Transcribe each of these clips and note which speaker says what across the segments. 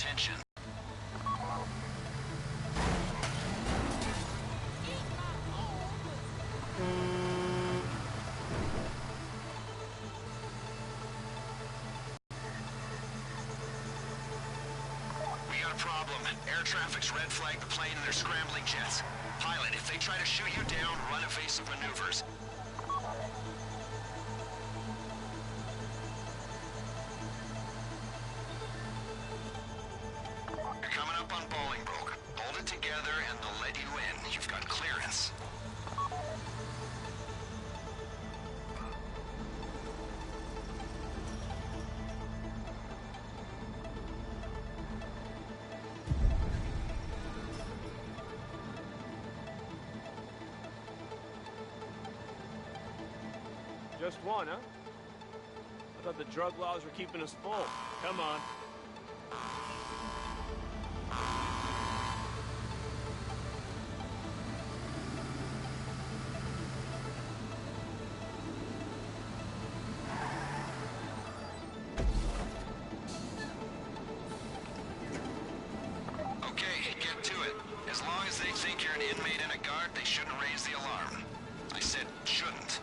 Speaker 1: attention. We got a problem. Air traffic's red flagged the plane and they're scrambling jets. Pilot, if they try to shoot you down, run evasive maneuvers. You're coming up on Bolingbroke. Hold it together and they'll let you in. You've got clearance.
Speaker 2: Just one, huh? I thought the drug laws were keeping us full. Come on.
Speaker 1: Okay, get to it. As long as they think you're an inmate and a guard, they shouldn't raise the alarm. I said shouldn't.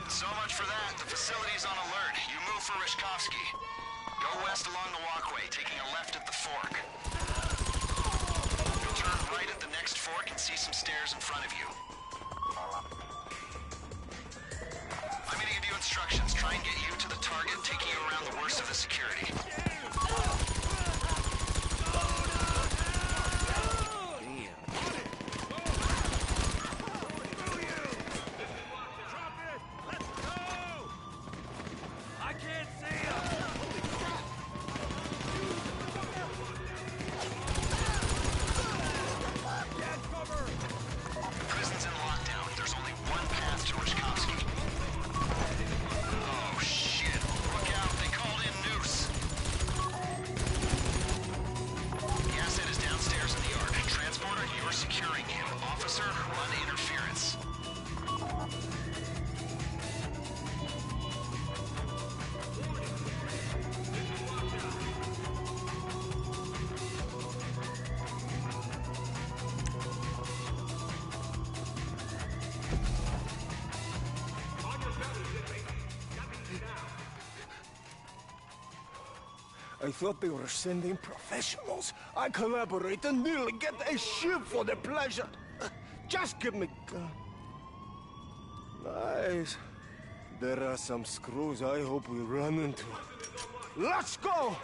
Speaker 1: So much for that. The facility's on alert. You move for Rishkovsky. Go west along the walkway, taking a left at the fork. You'll turn right at the next fork and see some stairs in front of you. I'm gonna give you instructions. Try and get you to the target, taking you around the worst of the security. Prison's in lockdown. There's only one path to Rishkovsky. Oh, shit. Look out. They called in Noose. The asset is downstairs in the yard. Transporter, you're securing him. Officer, run interference.
Speaker 3: I thought they were sending professionals. I collaborate and nearly get a ship for the pleasure. Just give me gun. Nice. There are some screws I hope we run into. Let's go!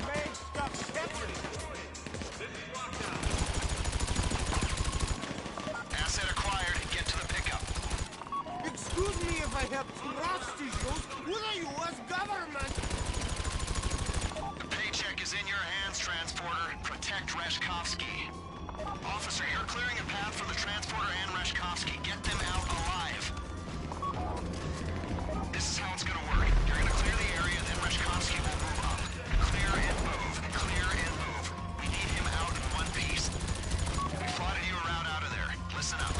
Speaker 3: Main stuff separate.
Speaker 1: Asset acquired. Get to the pickup.
Speaker 3: Excuse me if I have trust issues with the U.S. government.
Speaker 1: The paycheck is in your hands, Transporter. Protect Reshkovsky. Officer, you're clearing a path for the Transporter and Reshkovsky. Get them out alive. This is how it's gonna work. You're gonna clear the area, then Reshkovsky will move up. Clear and move. Clear and move. We need him out in one piece. We plotted you a route out of there. Listen up.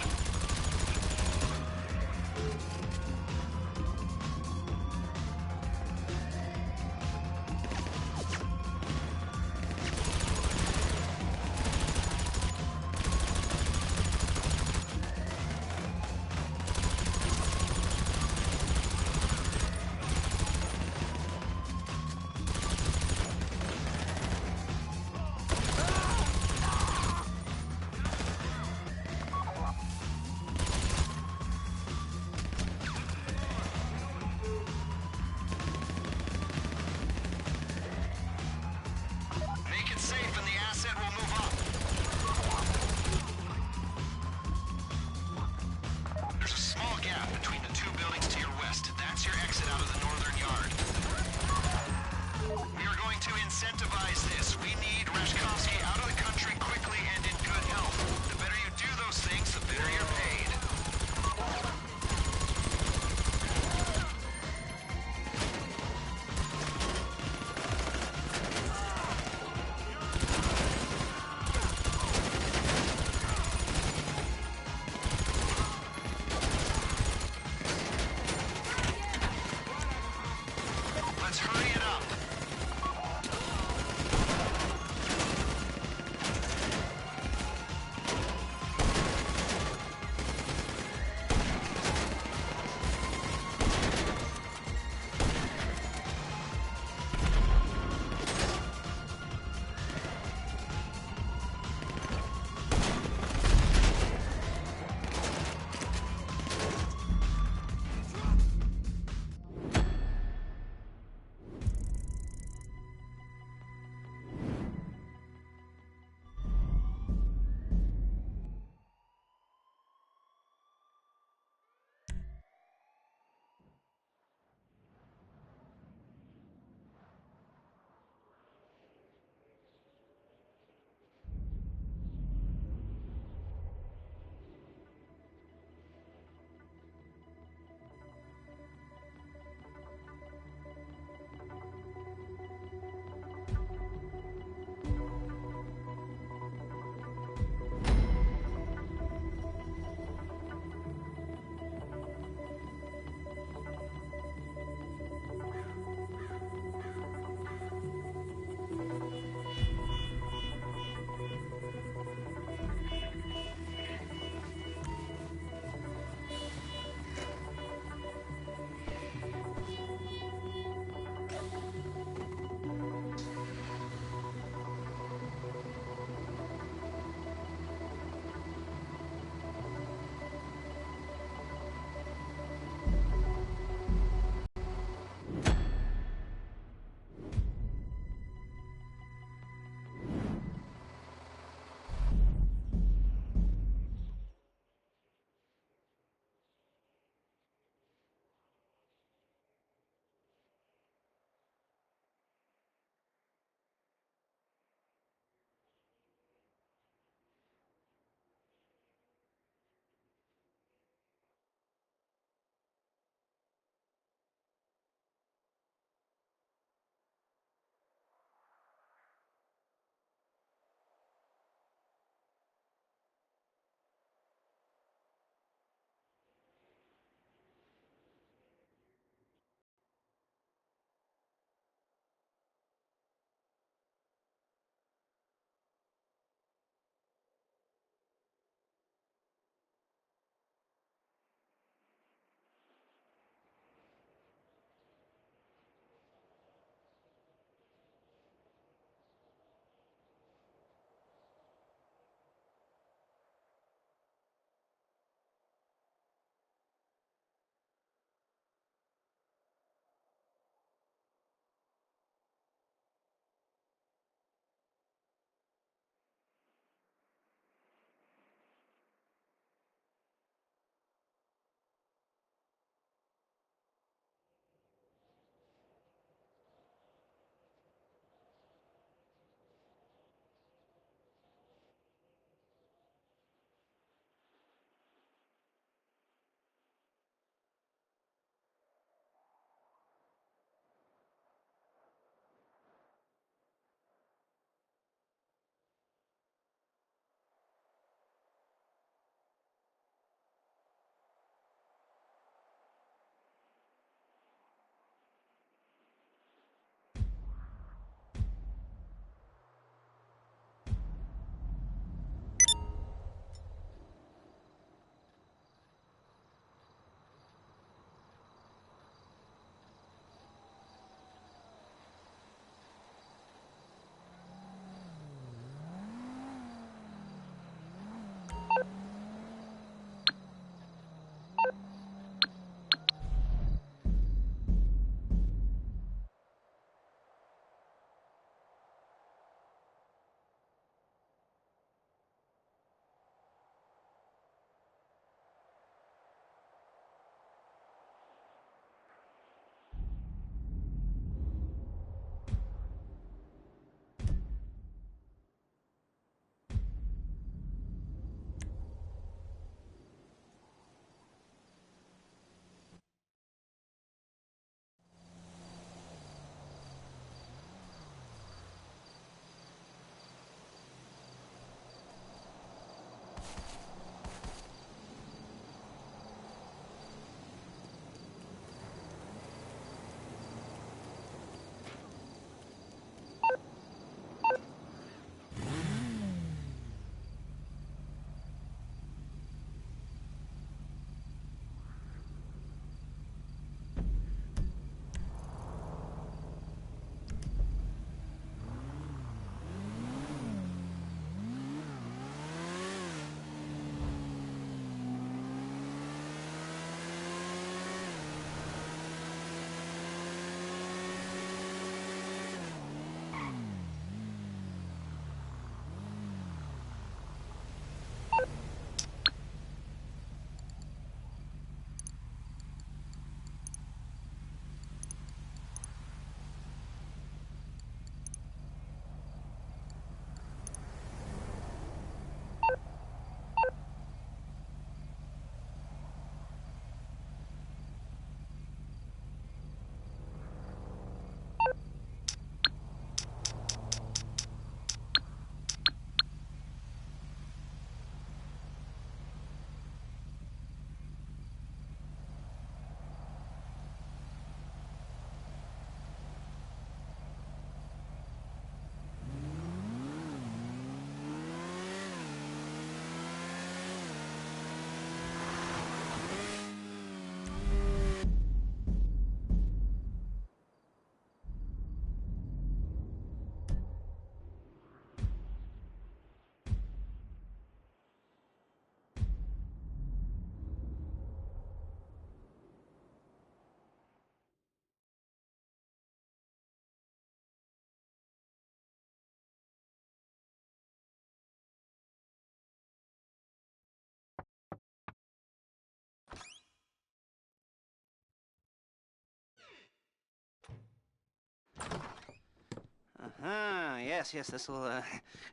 Speaker 4: Yes, this will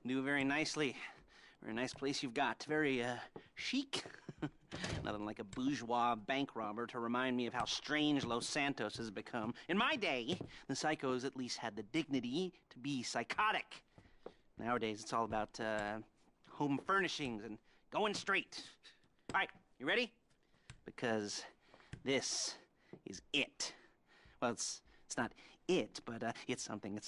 Speaker 4: do very nicely. Very nice place you've got. Very chic. Nothing like a bourgeois bank robber to remind me of how strange Los Santos has become. In my day, the psychos at least had the dignity to be psychotic. Nowadays, it's all about home furnishings and going straight. All right, you ready? Because this is it. Well, it's not it, but it's something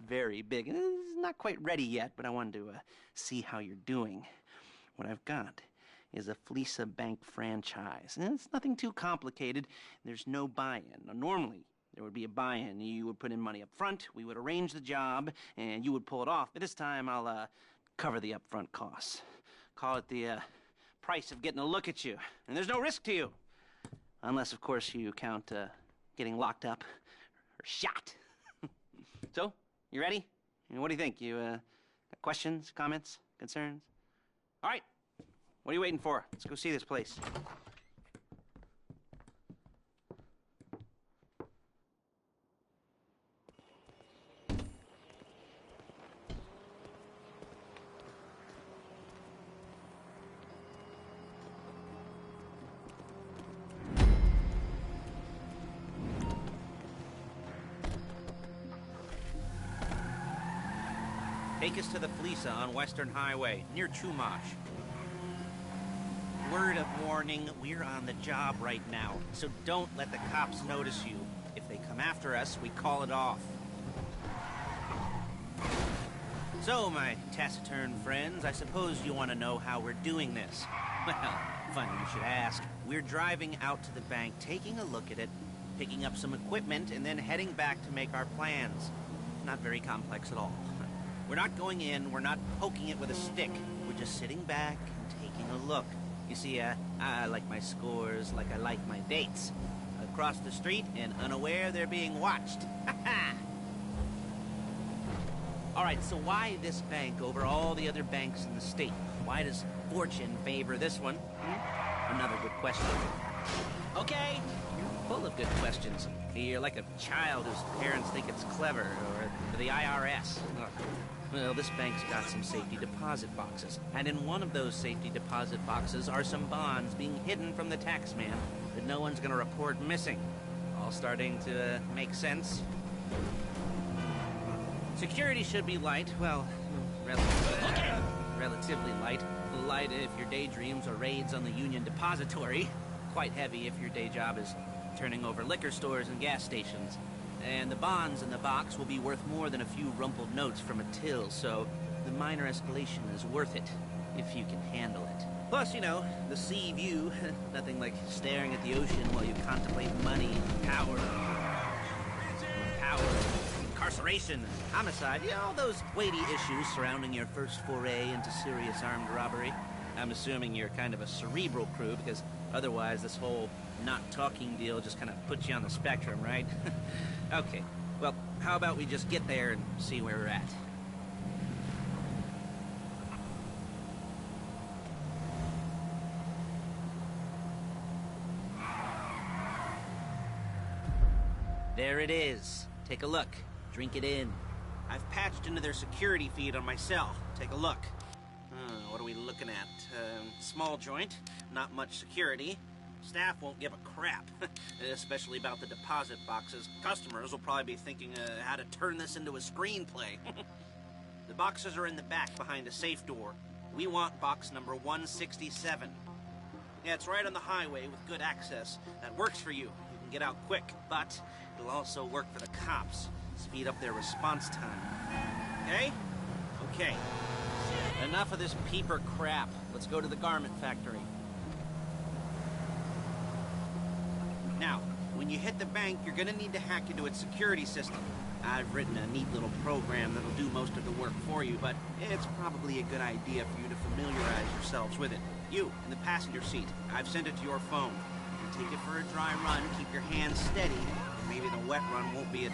Speaker 4: very big. It's not quite ready yet, but I wanted to see how you're doing. What I've got is a Fleesa Bank franchise. And it's nothing too complicated. There's no buy-in. Now, normally, there would be a buy-in. You would put in money up front, we would arrange the job, and you would pull it off. But this time, I'll cover the upfront costs. Call it the price of getting a look at you. And there's no risk to you. Unless, of course, you count getting locked up or shot. So, you ready? What do you think? You got questions, comments, concerns? All right. What are you waiting for? Let's go see this place. Take us to the Fleesa on Western Highway, near Chumash. Word of warning, we're on the job right now, so don't let the cops notice you. If they come after us, we call it off. So, my taciturn friends, I suppose you want to know how we're doing this. Well, funny you should ask. We're driving out to the bank, taking a look at it, picking up some equipment, and then heading back to make our plans. Not very complex at all. We're not going in, we're not poking it with a stick. We're just sitting back and taking a look. You see, I like my scores like I like my dates. Across the street and unaware they're being watched. All right, so why this bank over all the other banks in the state? Why does fortune favor this one? Another good question. Okay, you're full of good questions. You're like a child whose parents think it's clever, or the IRS. Well, this bank's got some safety deposit boxes, and in one of those safety deposit boxes are some bonds being hidden from the tax man that no one's gonna report missing. All starting to make sense. Security should be light, well, relatively light. Light if your daydreams are raids on the Union Depository. Quite heavy if your day job is turning over liquor stores and gas stations. And the bonds in the box will be worth more than a few rumpled notes from a till, so the minor escalation is worth it, if you can handle it. Plus, you know, the sea view, nothing like staring at the ocean while you contemplate money, power, incarceration, homicide, you know, all those weighty issues surrounding your first foray into serious armed robbery. I'm assuming you're kind of a cerebral crew, because otherwise this whole not talking deal just kind of puts you on the spectrum, right? Okay, well, how about we just get there and see where we're at? There it is. Take a look. Drink it in. I've patched into their security feed on my cell. Take a look. What are we looking at? Small joint, not much security. Staff won't give a crap, especially about the deposit boxes. Customers will probably be thinking how to turn this into a screenplay. The boxes are in the back behind a safe door. We want box number 167. Yeah, it's right on the highway with good access. That works for you. You can get out quick, but it'll also work for the cops. Speed up their response time. Okay? Okay. Enough of this peeper crap. Let's go to the garment factory. Now, when you hit the bank, you're gonna need to hack into its security system. I've written a neat little program that'll do most of the work for you, but it's probably a good idea for you to familiarize yourselves with it. You, in the passenger seat, I've sent it to your phone. You can take it for a dry run, keep your hands steady, and maybe the wet run won't be a...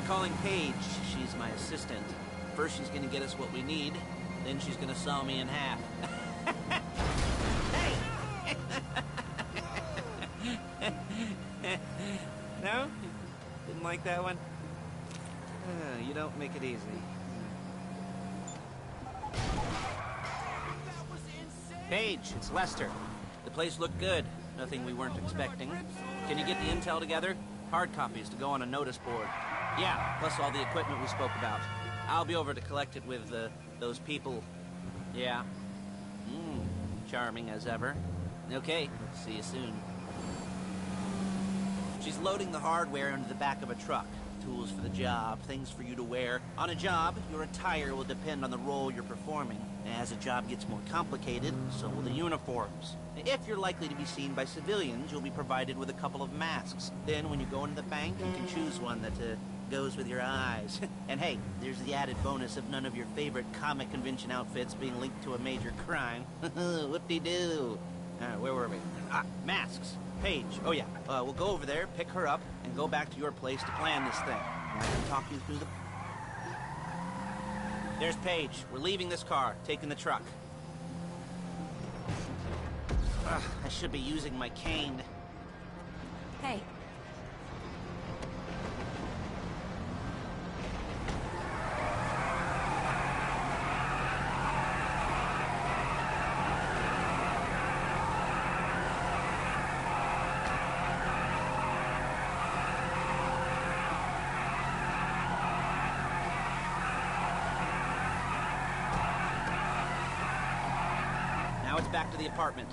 Speaker 4: calling Paige. She's my assistant. First she's gonna get us what we need, then she's gonna saw me in half. Hey! No? Didn't like that one? You don't make it easy. Paige, it's Lester. The place looked good. Nothing we weren't expecting. Can you get the intel together? Hard copies to go on a notice board. Yeah, plus all the equipment we spoke about. I'll be over to collect it with, those people. Yeah. Charming as ever. Okay, see you soon. She's loading the hardware into the back of a truck. Tools for the job, things for you to wear. On a job, your attire will depend on the role you're performing. As the job gets more complicated, so will the uniforms. If you're likely to be seen by civilians, you'll be provided with a couple of masks. Then when you go into the bank, you can choose one that goes with your eyes. And hey, there's the added bonus of none of your favorite comic convention outfits being linked to a major crime. Whoop-de-doo. Where were we? Masks. Paige. Oh yeah, we'll go over there, pick her up, and go back to your place to plan this thing. I can talk you through the... There's Paige. We're leaving this car, taking the truck. I should be using my cane.
Speaker 5: Hey.
Speaker 4: Now it's back to the apartment.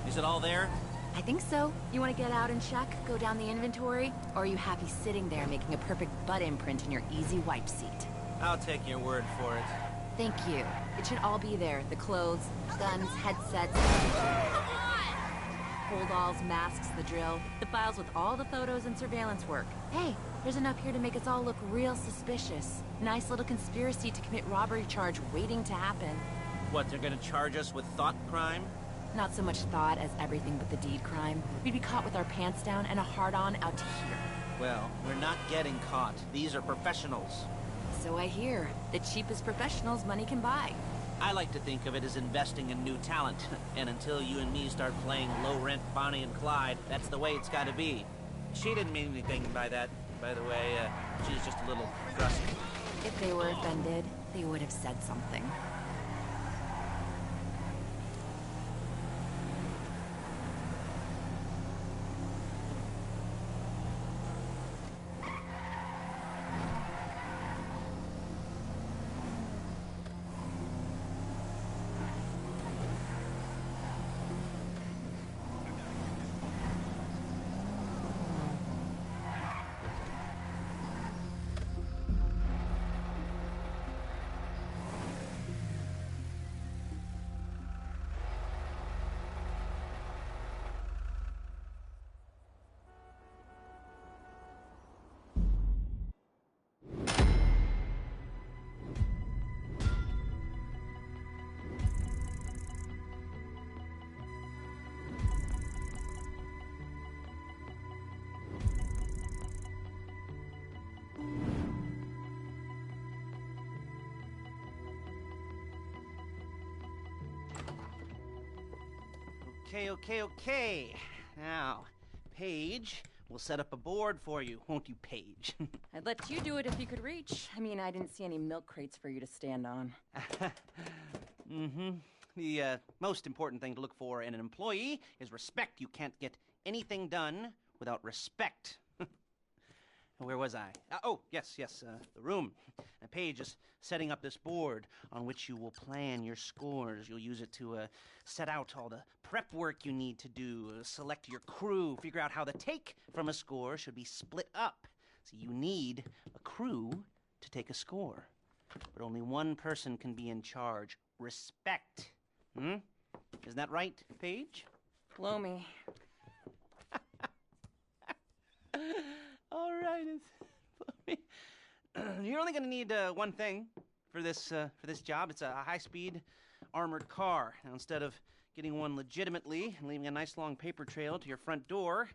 Speaker 4: Is it all there?
Speaker 5: I think so. You want to get out and check? Go down the inventory? Or are you happy sitting there making a perfect butt imprint in your easy wipe seat?
Speaker 4: I'll take your word for it.
Speaker 5: Thank you. It should all be there. The clothes, guns, headsets... holdalls, masks, the drill. The files with all the photos and surveillance work. Hey, there's enough here to make us all look real suspicious. Nice little conspiracy to commit robbery charge waiting to happen.
Speaker 4: What, they're gonna charge us with thought crime?
Speaker 5: Not so much thought as everything but the deed crime. We'd be caught with our pants down and a hard-on out to here.
Speaker 4: Well, we're not getting caught. These are professionals.
Speaker 5: So I hear. The cheapest professionals money can buy.
Speaker 4: I like to think of it as investing in new talent. And until you and me start playing low-rent Bonnie and Clyde, that's the way it's gotta be. She didn't mean anything by that, by the way. She's just a little crusty.
Speaker 5: If they were offended, they would have said something.
Speaker 4: Okay. Now, Paige, we'll set up a board for you, won't you, Paige?
Speaker 5: I'd let you do it if you could reach. I mean, I didn't see any milk crates for you to stand on.
Speaker 4: The most important thing to look for in an employee is respect. You can't get anything done without respect. Where was I? Yes, the room. Paige is setting up this board on which you will plan your scores. You'll use it to set out all the prep work you need to do, select your crew, figure out how the take from a score should be split up. So you need a crew to take a score. But only one person can be in charge. Respect. Isn't that right, Paige?
Speaker 5: Blow me.
Speaker 4: All right, you're only going to need one thing for this job. It's a high-speed armored car. Now, instead of getting one legitimately and leaving a nice long paper trail to your front door,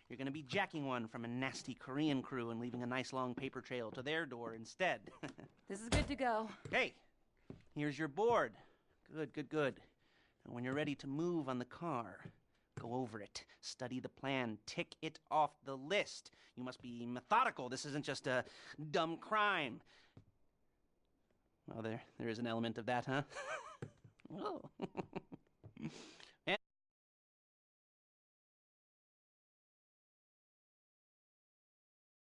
Speaker 4: you're going to be jacking one from a nasty Korean crew and leaving a nice long paper trail to their door instead.
Speaker 5: This is good to go.
Speaker 4: Hey, here's your board. Good, good, good. Now, when you're ready to move on the car, go over it, study the plan, tick it off the list. You must be methodical. This isn't just a dumb crime. Well, there is an element of that, huh? Oh.